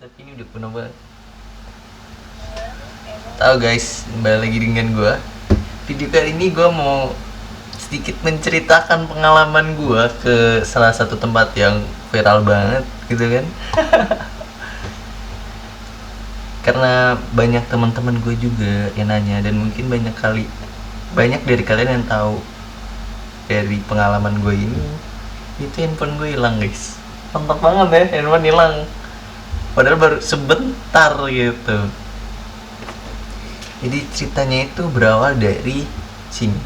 Tapi ini udah penuh banget. Tahu guys, kembali lagi dengan gue. Video kali ini gue mau sedikit menceritakan pengalaman gue ke salah satu tempat yang viral banget gitu kan. Karena banyak teman-teman gue juga yang nanya, dan mungkin banyak dari kalian yang tahu dari pengalaman gue ini. Itu handphone gue hilang guys. Mantap banget ya, handphone hilang. Padahal baru sebentar gitu. Jadi ceritanya itu berawal dari sini.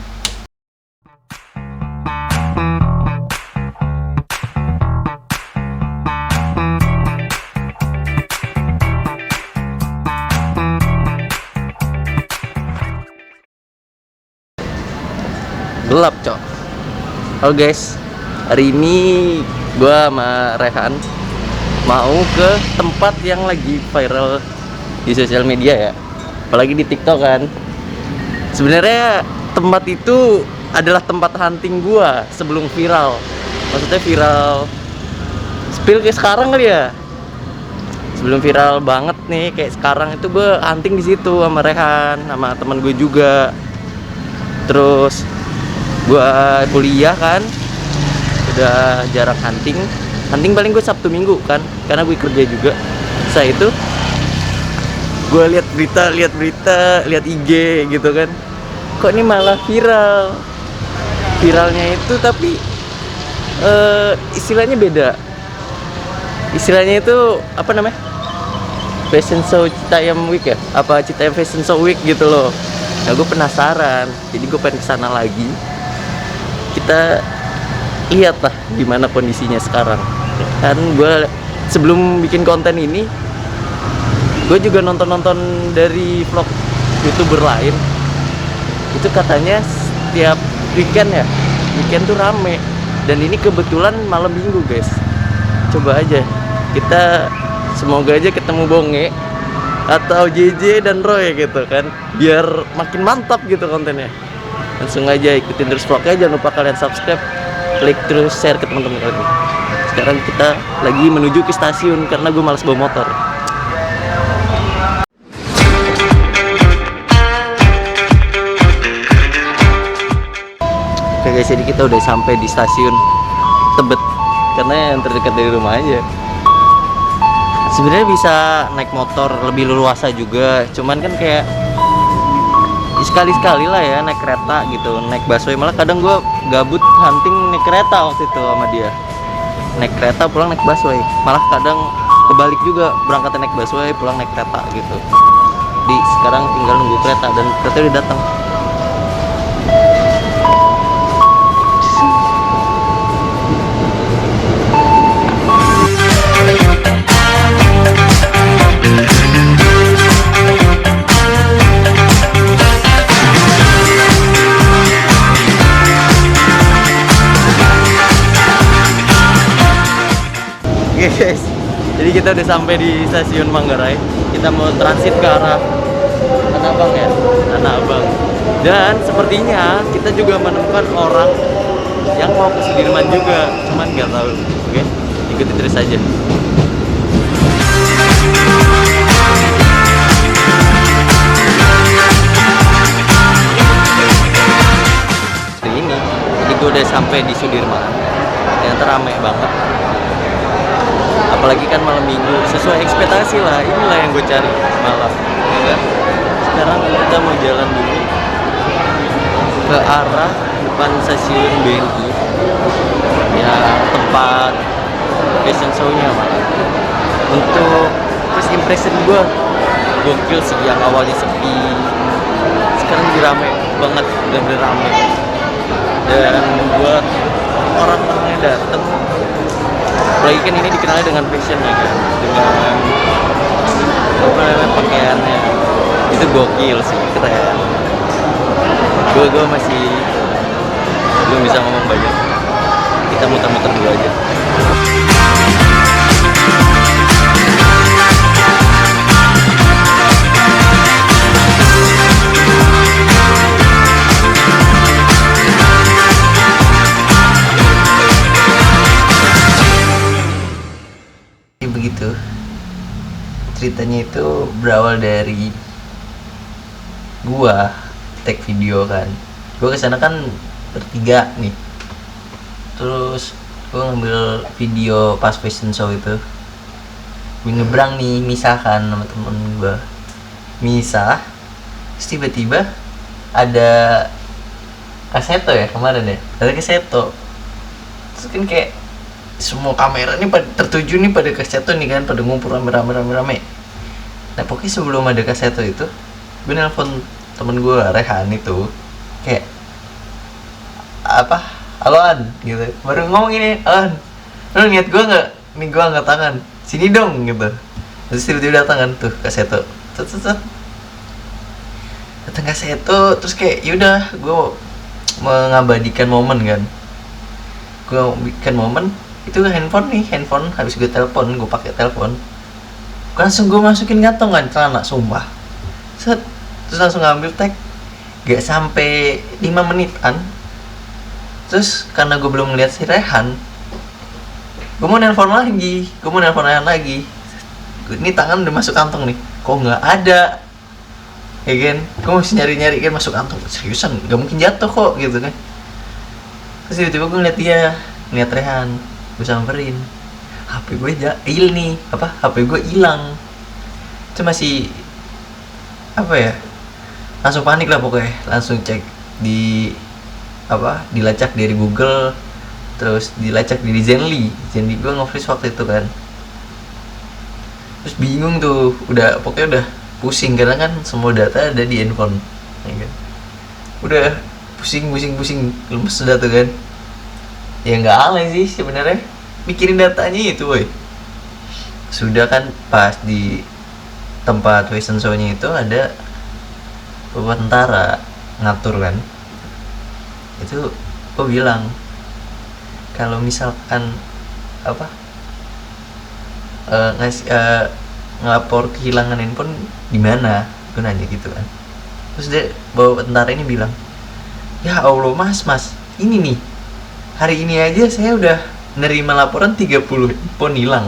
Gelap cok. Halo guys, hari ini gue sama Rehan mau ke tempat yang lagi viral di sosial media ya, apalagi di TikTok kan. Sebenarnya tempat itu adalah tempat hunting gue sebelum viral. Maksudnya viral spill kayak sekarang kali ya. Sebelum viral banget nih kayak sekarang itu gue hunting di situ sama Rehan, sama teman gue juga. Terus gue kuliah kan, udah jarang hunting paling gue Sabtu Minggu kan, karena gue kerja juga. Saya itu gue lihat berita, lihat IG gitu kan, kok ini malah viralnya itu tapi istilahnya beda. Istilahnya itu apa namanya, fashion show Citayam Week ya, apa Citayam Fashion Show Week gitu loh. Nah gue penasaran, jadi gue pengen kesana lagi. Kita lihat lah gimana kondisinya sekarang. Kan gue sebelum bikin konten ini, gue juga nonton dari vlog YouTuber lain. Itu katanya setiap weekend tuh rame. Dan ini kebetulan malam minggu guys. Coba aja, kita semoga aja ketemu Bonge atau JJ dan Roy gitu kan, biar makin mantap gitu kontennya. Langsung aja ikutin terus vlognya, jangan lupa kalian subscribe, klik terus share ke teman-teman kalian. Sekarang kita lagi menuju ke stasiun karena gue malas bawa motor. Oke guys, jadi kita udah sampai di stasiun Tebet, karena yang terdekat dari rumah aja. Sebenarnya bisa naik motor lebih leluasa juga, cuman kan kayak sekali-sekali lah ya naik kereta gitu, naik busway. Malah kadang gue gabut hunting naik kereta waktu itu sama dia, naik kereta pulang naik busway. Malah kadang kebalik juga, berangkatnya naik busway pulang naik kereta gitu. Di sekarang tinggal nunggu kereta, dan kereta udah datang. Guys, jadi kita udah sampai di stasiun Manggarai. Kita mau transit ke arah Tanah Abang ya, Tanah Abang. Dan sepertinya kita juga menemukan orang yang mau ke Sudirman juga, cuman nggak tahu. Oke, ikuti terus aja. Ini, jadi gue udah sampai di Sudirman. Ternyata rame banget. Apalagi kan malam minggu, sesuai ekspektasi lah. Inilah yang gue cari malam ya kan? Sekarang kita mau jalan dulu ke arah depan stasiun BNI ya, tempat fashion show-nya malah. Untuk first impression gue gokil sih, yang awalnya sepi sekarang jadi rame banget, bener-bener rame. Dan buat orang-orang yang dateng, apalagi kan ini dikenal dengan fashion ya kan, dengan apa namanya, pakaiannya itu gokil sih, keren. Gue masih belum bisa ngomong banyak. Kita muter-muter dulu aja. Begitu ceritanya itu berawal dari gua take video kan. Gua kesana kan bertiga nih, terus gua ngambil video pas fashion show itu. Gue nyebrang nih, misahkan sama temen gua, misah, terus tiba-tiba ada kaseto ya kemarin ya, ada kaseto. Terus kan kayak semua kamera nih pada tertuju nih pada kaseto nih kan, pada ngumpul rame. Nah pokoknya sebelum ada kaseto itu, gue nelpon temen gue Rehan itu, kayak apa, halo An gitu, baru ngomong ini, An lu lihat gue nggak, nih gue angkat tangan, sini dong gitu. Terus tiba-tiba datang kan tuh kaseto, datang kaseto, terus kayak yaudah gue mengabadikan momen kan, gue bikin momen itu handphone habis gue telepon, gue pakai telepon, langsung gue masukin kantong kan celana, sumpah. Terus langsung ngambil tag, gak sampai 5 menitan. Terus karena gue belum ngeliat si Rehan, gue mau nelpon Rehan lagi. Ini tangan udah masuk kantong nih, kok nggak ada, ya kan? Gue masih nyari kan masuk kantong, seriusan gak mungkin jatuh kok gitu kan. Terus tiba-tiba gue ngeliat Rehan, gue samperin, HP gue HP gue hilang. Itu masih apa ya, langsung panik lah pokoknya, langsung cek dilacak dari Google, terus dilacak dari Zenly gue nge-freeze waktu itu kan. Terus bingung tuh, pokoknya udah pusing karena kan semua data ada di handphone, ya kan? Udah pusing lemes sudah tuh kan. Ya nggak aneh sih sebenarnya, mikirin datanya itu woy. Sudah kan pas di tempat fashion show-nya itu ada bapak tentara ngatur kan. Itu gue bilang, kalau misalkan ngelapor kehilangan handphone di mana, gue nanya gitu kan. Terus dia bawa tentara ini bilang, ya Allah mas ini nih, hari ini aja saya udah nerima laporan 30 handphone hilang.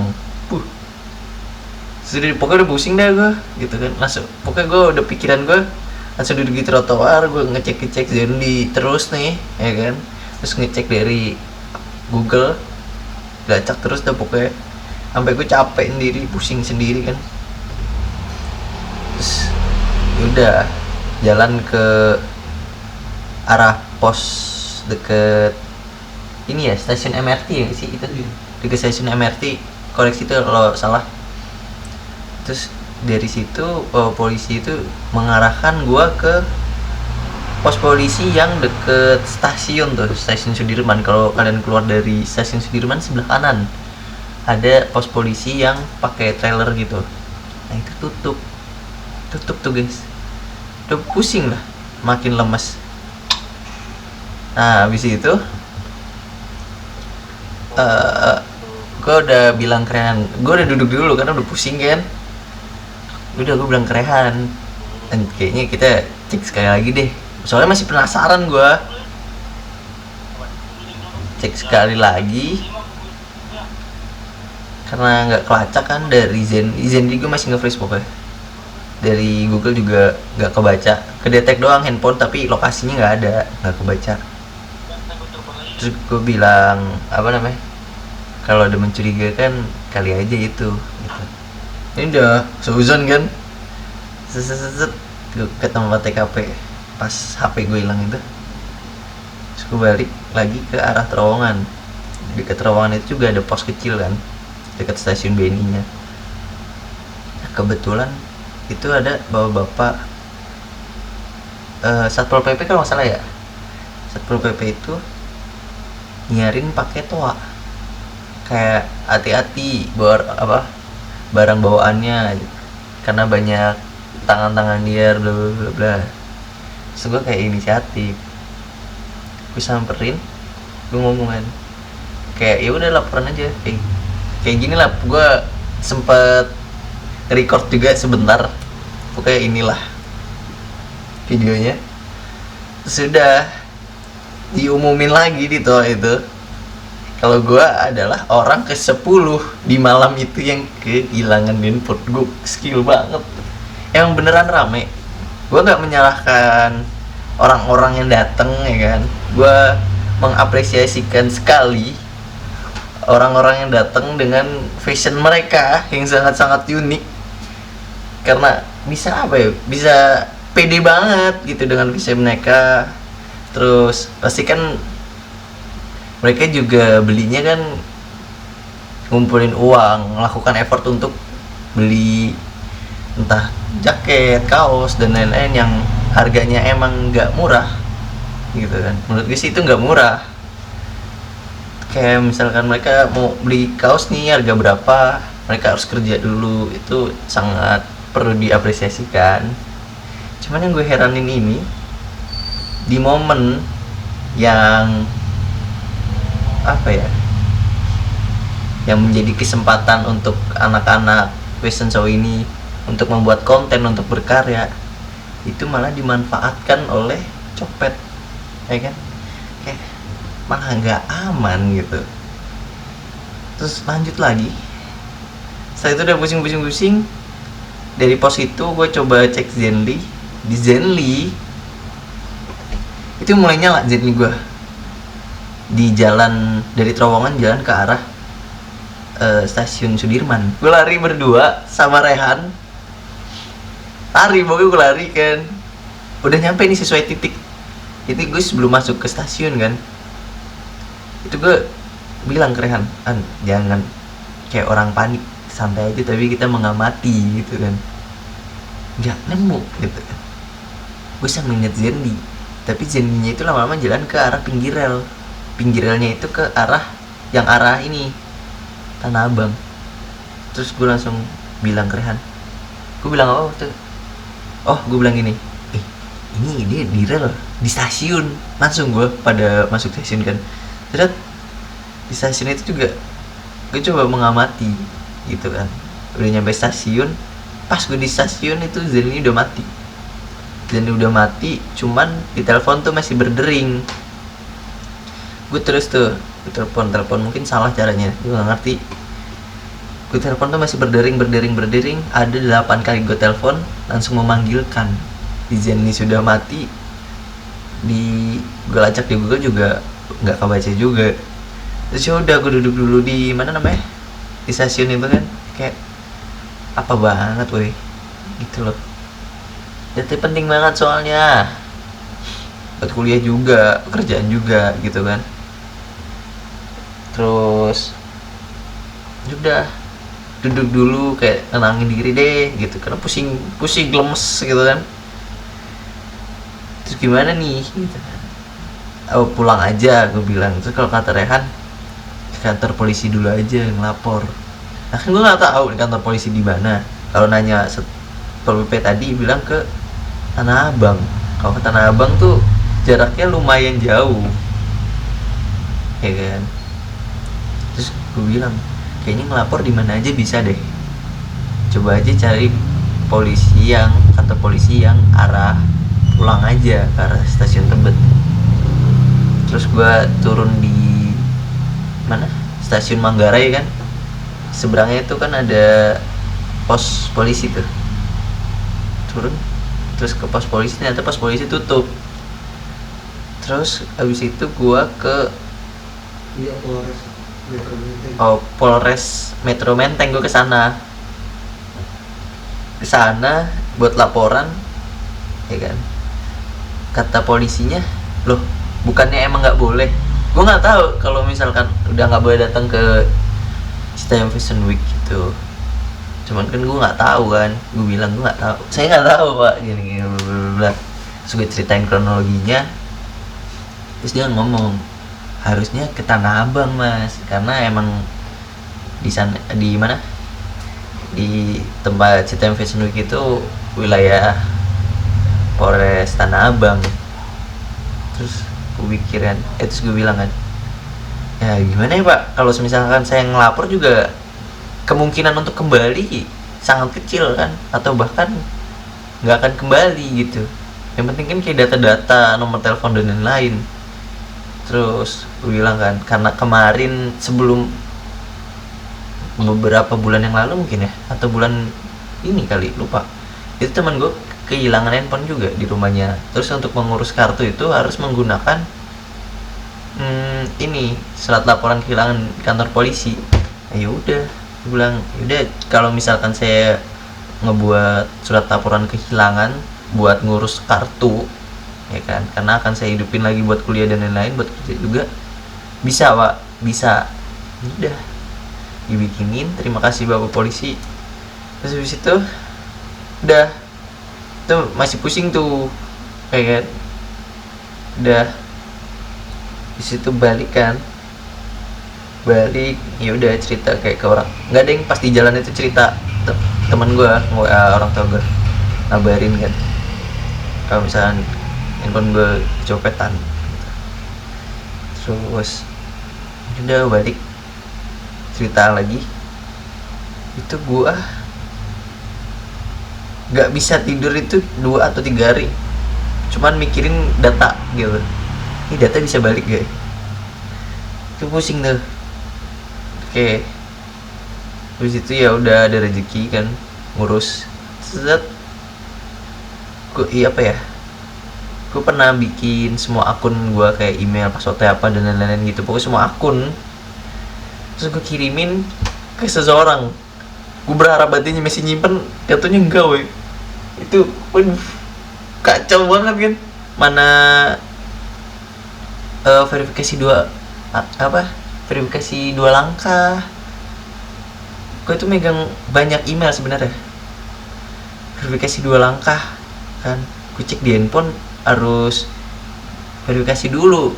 Sudah pokoknya udah pusing dah gue gitu kan. Langsung pokoknya gue udah pikiran gue langsung duduk di trotoar, gue ngecek Zenly terus nih, ya kan. Terus ngecek dari Google, gacak terus dah pokoknya sampai gue capek sendiri, pusing sendiri kan. Terus udah jalan ke arah pos deket ini ya, stasiun MRT ya sih itu, deket stasiun MRT, koreksi itu kalau salah. Terus dari situ polisi itu mengarahkan gua ke pos polisi yang deket stasiun tuh, stasiun Sudirman. Kalau kalian keluar dari stasiun Sudirman sebelah kanan ada pos polisi yang pakai trailer gitu. Nah itu tutup tuh guys, udah pusing lah, makin lemes. Nah habis itu gue udah bilang ke Rehan, gue udah duduk dulu karena udah pusing kan. Udah gue bilang ke Rehan, kayaknya kita cek sekali lagi deh, soalnya masih penasaran gue. Cek sekali lagi karena nggak kelacak kan dari Zenly gue masih nge-freeze pokoknya. Dari Google juga nggak kebaca, kedetek doang handphone tapi lokasinya nggak ada, nggak kebaca. Terus gue bilang kalau ada mencurigakan kali aja itu gitu. Ini udah seuzon kan, gue ke tempat TKP pas HP gue hilang itu. Terus gue balik lagi ke arah terowongan. Dekat terowongan itu juga ada pos kecil kan, dekat stasiun BNI nya. Nah, kebetulan itu ada bapak Satpol PP kalau nggak salah ya. Satpol PP itu nyarin pakai toa, kayak hati-hati barang bawaannya, karena banyak tangan liar bla bla bla. Terus gue kayak inisiatif, gue samperin, gue ngomong kan, kayak ya udah laporan aja, kayak gini lah. Gue sempet record juga sebentar, pokoknya inilah videonya. Sudah diumumin lagi di toa itu, Kalau gue adalah orang ke-10 di malam itu yang kehilangan handphone. Gue skill banget. Emang beneran rame. Gue nggak menyalahkan orang-orang yang datang ya kan. Gue mengapresiasikan sekali orang-orang yang datang dengan fashion mereka yang sangat-sangat unik. Karena bisa apa ya? Bisa pede banget gitu dengan fashion mereka. Terus pasti kan mereka juga belinya kan ngumpulin uang, melakukan effort untuk beli entah jaket, kaos dan lain-lain yang harganya emang nggak murah gitu kan. Menurut gue sih itu nggak murah. Kayak misalkan mereka mau beli kaos nih harga berapa, mereka harus kerja dulu, itu sangat perlu diapresiasikan. Cuman yang gue heranin ini di momen yang apa ya, yang menjadi kesempatan untuk anak-anak fashion show ini untuk membuat konten, untuk berkarya, itu malah dimanfaatkan oleh copet, ya kan? Kayak malah nggak aman gitu. Terus lanjut lagi, setelah itu udah pusing-pusing, dari pos itu gue coba cek Zenly. Di Zenly itu mulai nyala Zenly gue di jalan dari terowongan jalan ke arah stasiun Sudirman. Gue lari berdua sama Rehan, pokoknya gue lari kan, udah nyampe nih sesuai titik. Itu gue sebelum masuk ke stasiun kan, itu gue bilang ke Rehan, jangan kayak orang panik, santai aja, tapi kita mengamati gitu kan. Nggak nemu gitu kan. Gue sambil ngeliat Zenly, tapi Zenly-nya itu lama-lama jalan ke arah pinggir relnya itu ke arah yang arah ini Tanah Abang. Terus gue langsung bilang ke Rehan, gue bilang gue bilang gini, ini dia di rel, di stasiun. Langsung gue pada masuk stasiun kan. Terus di stasiun itu juga gue coba mengamati gitu kan. Udah nyampe stasiun, pas gue di stasiun itu Zenly udah mati. Cuman di telepon tuh masih berdering. Gue terus tuh telepon mungkin salah caranya, gue gak ngerti. Gue telepon tuh masih berdering. Ada 8 kali gue telepon, langsung memanggilkan. Di Zenly sudah mati, di gue lacak di Google juga nggak kebaca juga. Terus ya udah, gue duduk dulu di mana namanya, di stasiun itu kan. Kayak apa banget woi gitu loh. Jadi penting banget soalnya buat kuliah juga, pekerjaan juga gitu kan. Terus udah duduk dulu kayak nenangin diri deh gitu, karena pusing lemes gitu kan. Terus gimana nih gitu kan, pulang aja gue bilang. Terus kalau kata Rehan, ke kantor polisi dulu aja ngelapor. Nah kan gue nggak tahu di kantor polisi di mana. Kalau nanya Satpol PP tadi bilang ke Tanah Abang. Kalau ke Tanah Abang tuh jaraknya lumayan jauh, ya kan. Terus gue bilang, kayaknya ngelapor di mana aja bisa deh. Coba aja cari kantor polisi yang arah pulang aja ke arah stasiun Tebet. Terus gue turun di mana? Stasiun Manggarai kan. Seberangnya itu kan ada pos polisi tuh. Turun terus ke pos polisi, ternyata pos polisi tutup. Terus habis itu gue ke Polres Metro Menteng. Gue ke sana buat laporan, ya kan. Kata polisinya, loh bukannya emang nggak boleh. Gue nggak tahu kalau misalkan udah nggak boleh datang ke Citayam Fashion Week gitu. Cuman kan gue nggak tahu kan, gue bilang gue nggak tahu, saya nggak tahu pak, gini bla. Terus gue ceritain kronologinya. Terus dia ngomong, harusnya ke Tanah Abang mas, karena emang di sana, di mana, di tempat Citayam Fashion Week itu wilayah Polres Tanah Abang. Terus gue pikiran, terus gue bilang kan, ya gimana ya pak, kalau misalkan saya ngelapor juga kemungkinan untuk kembali sangat kecil kan, atau bahkan nggak akan kembali gitu. Yang penting kan kayak data-data, nomor telepon dan lain-lain. Terus gue bilang kan, karena kemarin sebelum beberapa bulan yang lalu mungkin ya, atau bulan ini kali, lupa, itu teman gue kehilangan handphone juga di rumahnya. Terus untuk mengurus kartu itu harus menggunakan ini surat laporan kehilangan di kantor polisi. Ya udah, gue bilang udah, kalau misalkan saya ngebuat surat laporan kehilangan buat ngurus kartu, ya kan, karena akan saya hidupin lagi buat kuliah dan lain-lain, buat kerja juga, bisa Pak, bisa. Udah dibikinin, terima kasih Bapak polisi. Terus habis itu udah, tuh masih pusing tuh kayak, udah di situ balik kan, balik ya udah cerita kayak ke orang, nggak ada yang pas di jalan itu cerita, teman gue orang tua gue ngabarin kan kalau misalnya handphone gue copetan. Terus udah balik cerita lagi, itu gue nggak bisa tidur itu 2 atau 3 hari, cuman mikirin data gitu, ini data bisa balik gak, itu pusing tuh. Oke, terus itu ya udah ada rezeki kan ngurus set. Gue apa ya, gue pernah bikin semua akun gue kayak email, passwordnya apa dan lain-lain gitu, pokoknya semua akun. Terus gue kirimin ke seseorang, gue berharap batinnya masih nyimpen, jatuhnya enggak weh. Itu waduh, kacau banget kan. Mana verifikasi verifikasi 2 langkah. Gue tuh megang banyak email sebenarnya, verifikasi 2 langkah kan. Gue cek di handphone harus verifikasi dulu,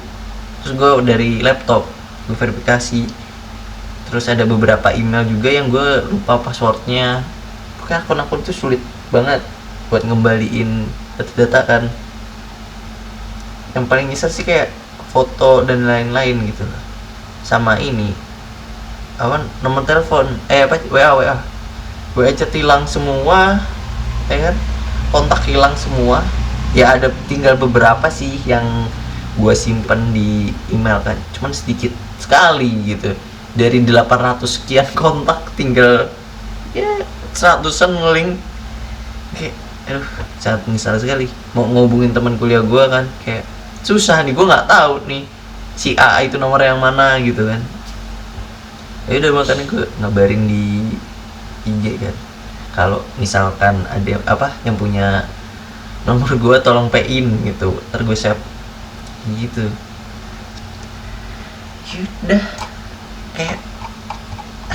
terus gue dari laptop gue verifikasi. Terus ada beberapa email juga yang gue lupa passwordnya. Pokoknya akun-akun itu sulit banget buat ngembaliin data-data kan. Yang paling nyesel sih kayak foto dan lain-lain gitu, sama ini apa, nomor telepon WA chat hilang semua, ya kan, kontak hilang semua. Ya ada tinggal beberapa sih yang gue simpen di email kan, cuman sedikit sekali gitu. Dari 800 sekian kontak tinggal ya 100-an ngeling. Kayak aduh, sangat menyesal sekali. Mau ngubungin teman kuliah gue kan, kayak susah nih, gue nggak tahu nih si A itu nomor yang mana gitu kan. Ya udah, makanya gue ngabarin di IG kan, kalau misalkan ada apa yang punya nomor gue tolong pay-in gitu, ntar gue save gitu. Yaudah, kayak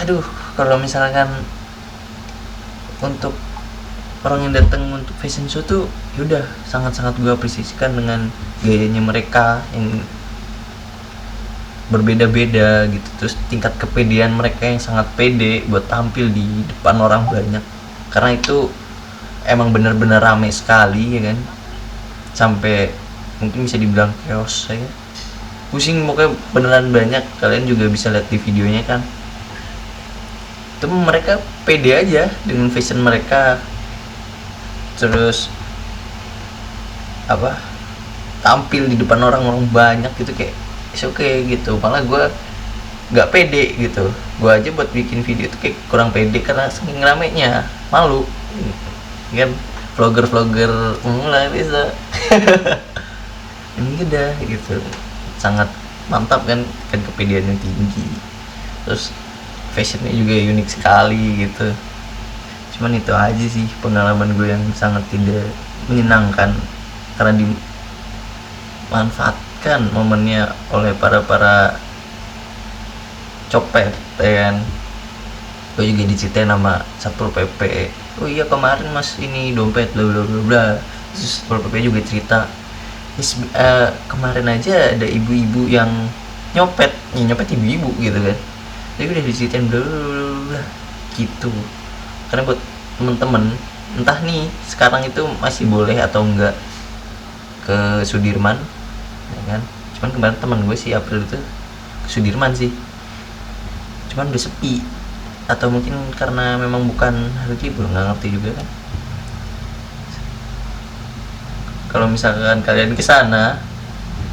aduh, kalau misalkan untuk orang yang datang untuk fashion show tuh yaudah sangat-sangat gue apresiasikan dengan gayanya mereka yang berbeda-beda gitu. Terus tingkat kepedean mereka yang sangat pede buat tampil di depan orang banyak, karena itu emang bener-bener rame sekali ya kan, sampai mungkin bisa dibilang chaos ya. Pusing pokoknya, beneran banyak. Kalian juga bisa lihat di videonya kan, itu mereka pede aja dengan fashion mereka. Terus apa, tampil di depan orang-orang banyak gitu, kayak oke gitu. Malah gue nggak pede gitu, gue aja buat bikin video tuh kayak kurang pede karena saking ramenya, malu kan. Vlogger mulai bisa ini udah gitu, sangat mantap kan kepedeannya tinggi. Terus fashionnya juga unik sekali gitu. Cuman itu aja sih pengalaman gue yang sangat tidak menyenangkan, karena dimanfaatkan momennya oleh para copet ya kan. Gue juga diceritain sama Satpol PP, oh iya kemarin mas ini dompet bla bla bla bla. Terus Satpol PP juga cerita, kemarin aja ada ibu-ibu yang nyopet ibu-ibu gitu kan. Jadi udah diceritain bla bla bla gitu. Karena buat temen-temen, entah nih sekarang itu masih boleh atau enggak ke Sudirman ya kan. Cuman kemarin teman gue si April itu ke Sudirman sih, cuman udah sepi, atau mungkin karena memang bukan hari libur, nggak ngerti juga kan. Kalau misalkan kalian kesana,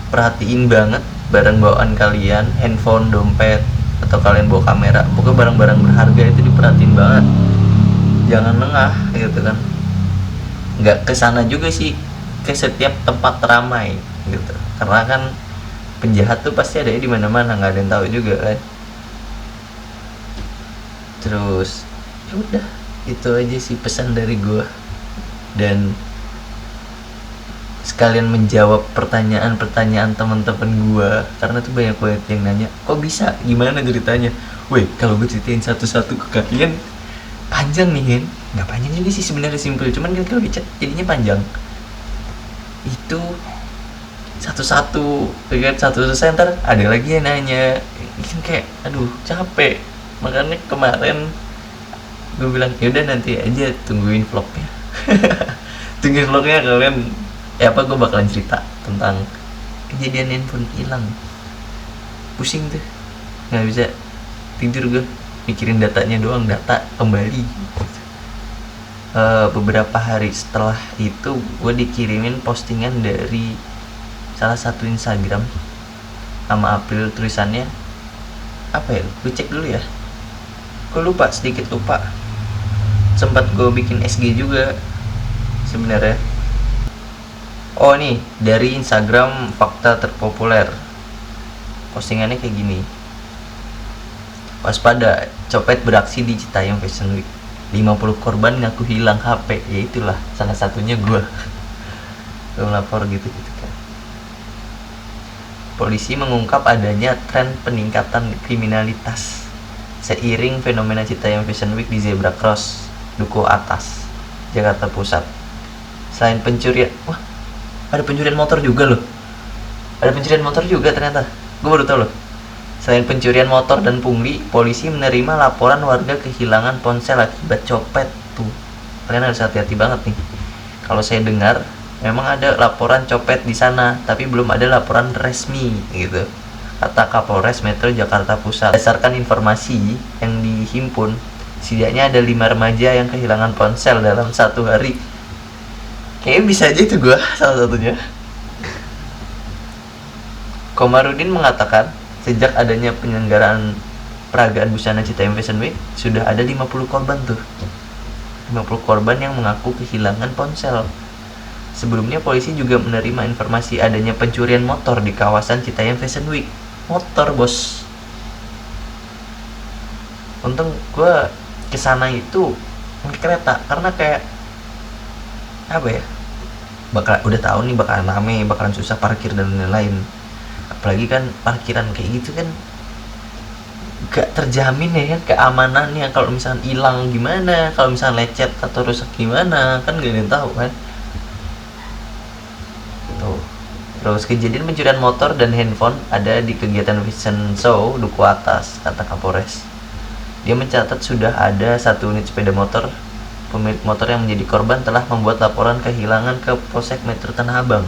perhatiin banget barang bawaan kalian, handphone, dompet, atau kalian bawa kamera, pokoknya barang-barang berharga itu diperhatiin banget, jangan lengah gitu kan. Nggak kesana juga sih ke setiap tempat ramai gitu, karena kan penjahat tuh pasti ada di mana-mana, nggak ada yang tahu juga kan. Terus ya udah, itu aja sih pesan dari gue, dan sekalian menjawab pertanyaan-pertanyaan teman-teman gue, karena tuh banyak banget yang nanya kok bisa, gimana ceritanya. Woi, kalau gue ceritain satu-satu ke kalian panjang nih kan. Nggak panjang juga sih sebenarnya, simpel, cuman kan kalau dicat jadinya panjang. Itu satu-satu kan, satu selesai ntar ada lagi yang nanya kan, kayak aduh capek. Makanya kemarin gue bilang yaudah nanti aja tungguin vlognya. Tungguin vlognya kalian, gue bakalan cerita tentang kejadian handphone hilang. Pusing tuh, nggak bisa tidur gue mikirin datanya doang, data kembali. Beberapa hari setelah itu gue dikirimin postingan dari salah satu Instagram sama April, tulisannya apa ya, gue cek dulu ya, gue lupa, sedikit lupa. Sempat gue bikin SG juga sebenarnya. Oh nih, dari Instagram fakta terpopuler, postingannya kayak gini: waspada, copet beraksi di Citayam Fashion Week, 50 korban ngaku hilang HP. Ya itulah salah satunya gue. Gue lapor gitu kan. Polisi mengungkap adanya tren peningkatan kriminalitas seiring fenomena Citayam Fashion Week di Zebra Cross, Duku Atas, Jakarta Pusat. Selain pencurian, wah, ada pencurian motor juga loh. Ada pencurian motor juga ternyata. Gue baru tahu loh. Selain pencurian motor dan pungli, polisi menerima laporan warga kehilangan ponsel akibat copet tuh. Kalian harus hati-hati banget nih. Kalau saya dengar, memang ada laporan copet di sana, tapi belum ada laporan resmi gitu, kata Kapolres Metro Jakarta Pusat. Berdasarkan informasi yang dihimpun, setidaknya ada 5 remaja yang kehilangan ponsel dalam satu hari. Kayaknya bisa aja itu gue salah satunya. Komarudin mengatakan, sejak adanya penyelenggaraan peragaan busana Citayam Fashion Week, sudah ada 50 korban tuh. 50 korban yang mengaku kehilangan ponsel. Sebelumnya polisi juga menerima informasi adanya pencurian motor di kawasan Citayam Fashion Week. Motor, bos. Untung gue kesana itu pakai kereta, karena kayak apa ya, udah tahu nih bakalan rame, bakalan susah parkir dan lain-lain. Apalagi kan parkiran kayak gitu kan gak terjamin ya kan keamanannya. Kalau misalnya hilang gimana, kalau misalnya lecet atau rusak gimana, kan gak ada yang tahu kan. Tuh. Terus kejadian pencurian motor dan handphone ada di kegiatan fashion show Duku Atas, kata Kapolres. Dia mencatat sudah ada 1 unit sepeda motor. Pemilik motor yang menjadi korban telah membuat laporan kehilangan ke Polsek Metro Tanah Abang.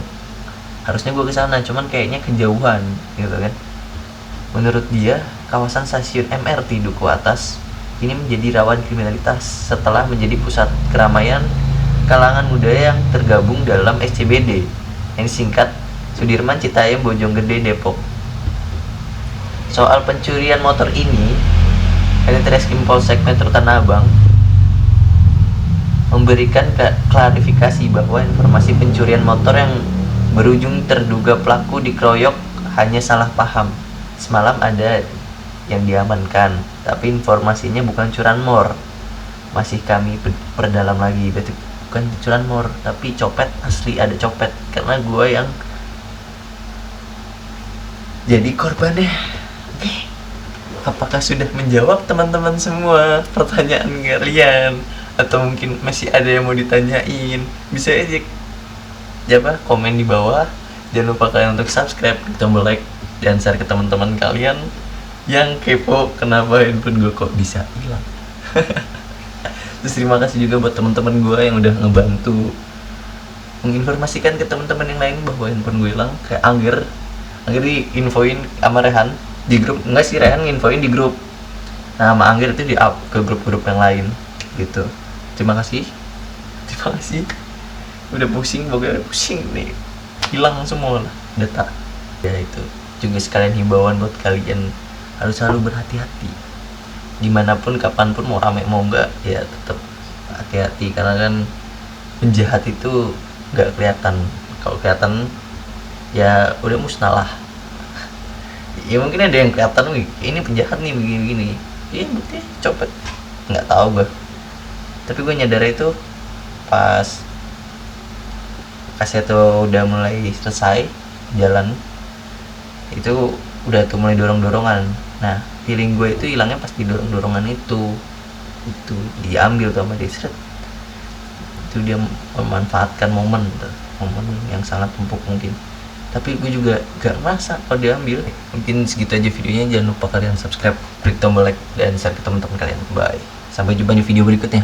Harusnya gue kesana, cuman kayaknya kejauhan gitu kan. Menurut dia, kawasan stasiun MRT Duku Atas ini menjadi rawan kriminalitas setelah menjadi pusat keramaian kalangan muda yang tergabung dalam SCBD, yang disingkat Sudirman Citayam Bojonggede Depok. Soal pencurian motor ini, Ditreskrim Polsek Metro Tanah Abang memberikan klarifikasi bahwa informasi pencurian motor yang berujung terduga pelaku dikeroyok hanya salah paham. Semalam ada yang diamankan, tapi informasinya bukan curanmor. Masih kami perdalam lagi, berarti bukan curanmor, tapi copet asli, ada copet. Karena gue yang jadi korbannya. Oke. Apakah sudah menjawab teman-teman semua pertanyaan kalian? Atau mungkin masih ada yang mau ditanyain? Bisa aja komen di bawah. Jangan lupa kalian untuk subscribe, klik tombol like, dan share ke teman-teman kalian yang kepo kenapa handphone gue kok bisa hilang. Terus terima kasih juga buat teman-teman gue yang udah ngebantu menginformasikan ke teman-teman yang lain bahwa handphone gue hilang. Kayak Angger diinfoin sama Rehan di grup. Enggak sih, Rehan nginfoin di grup. Nah, sama Angger itu di up ke grup-grup yang lain gitu. Terima kasih udah pusing, pokoknya pusing nih, hilang semua lah data ya itu. juga sekalian himbauan buat kalian, harus selalu berhati-hati dimanapun kapanpun, mau rame mau enggak ya tetap hati-hati, karena kan penjahat itu nggak kelihatan, kalau kelihatan ya udah musnah lah. Ya mungkin ada yang kelihatan, wih ini penjahat nih begini-begini, iya bukti copet, nggak tahu gue. Tapi gue nyadar itu pas Kaseto udah mulai selesai jalan, itu udah tuh mulai dorong-dorongan. Nah feeling gue itu hilangnya pas di dorong-dorongan itu diambil tuh sama dia, itu dia memanfaatkan momen yang sangat empuk mungkin. Tapi gue juga gak merasa kalau diambil. Mungkin segitu aja videonya, jangan lupa kalian subscribe, klik tombol like dan share ke teman-teman kalian. Bye, sampai jumpa di video berikutnya.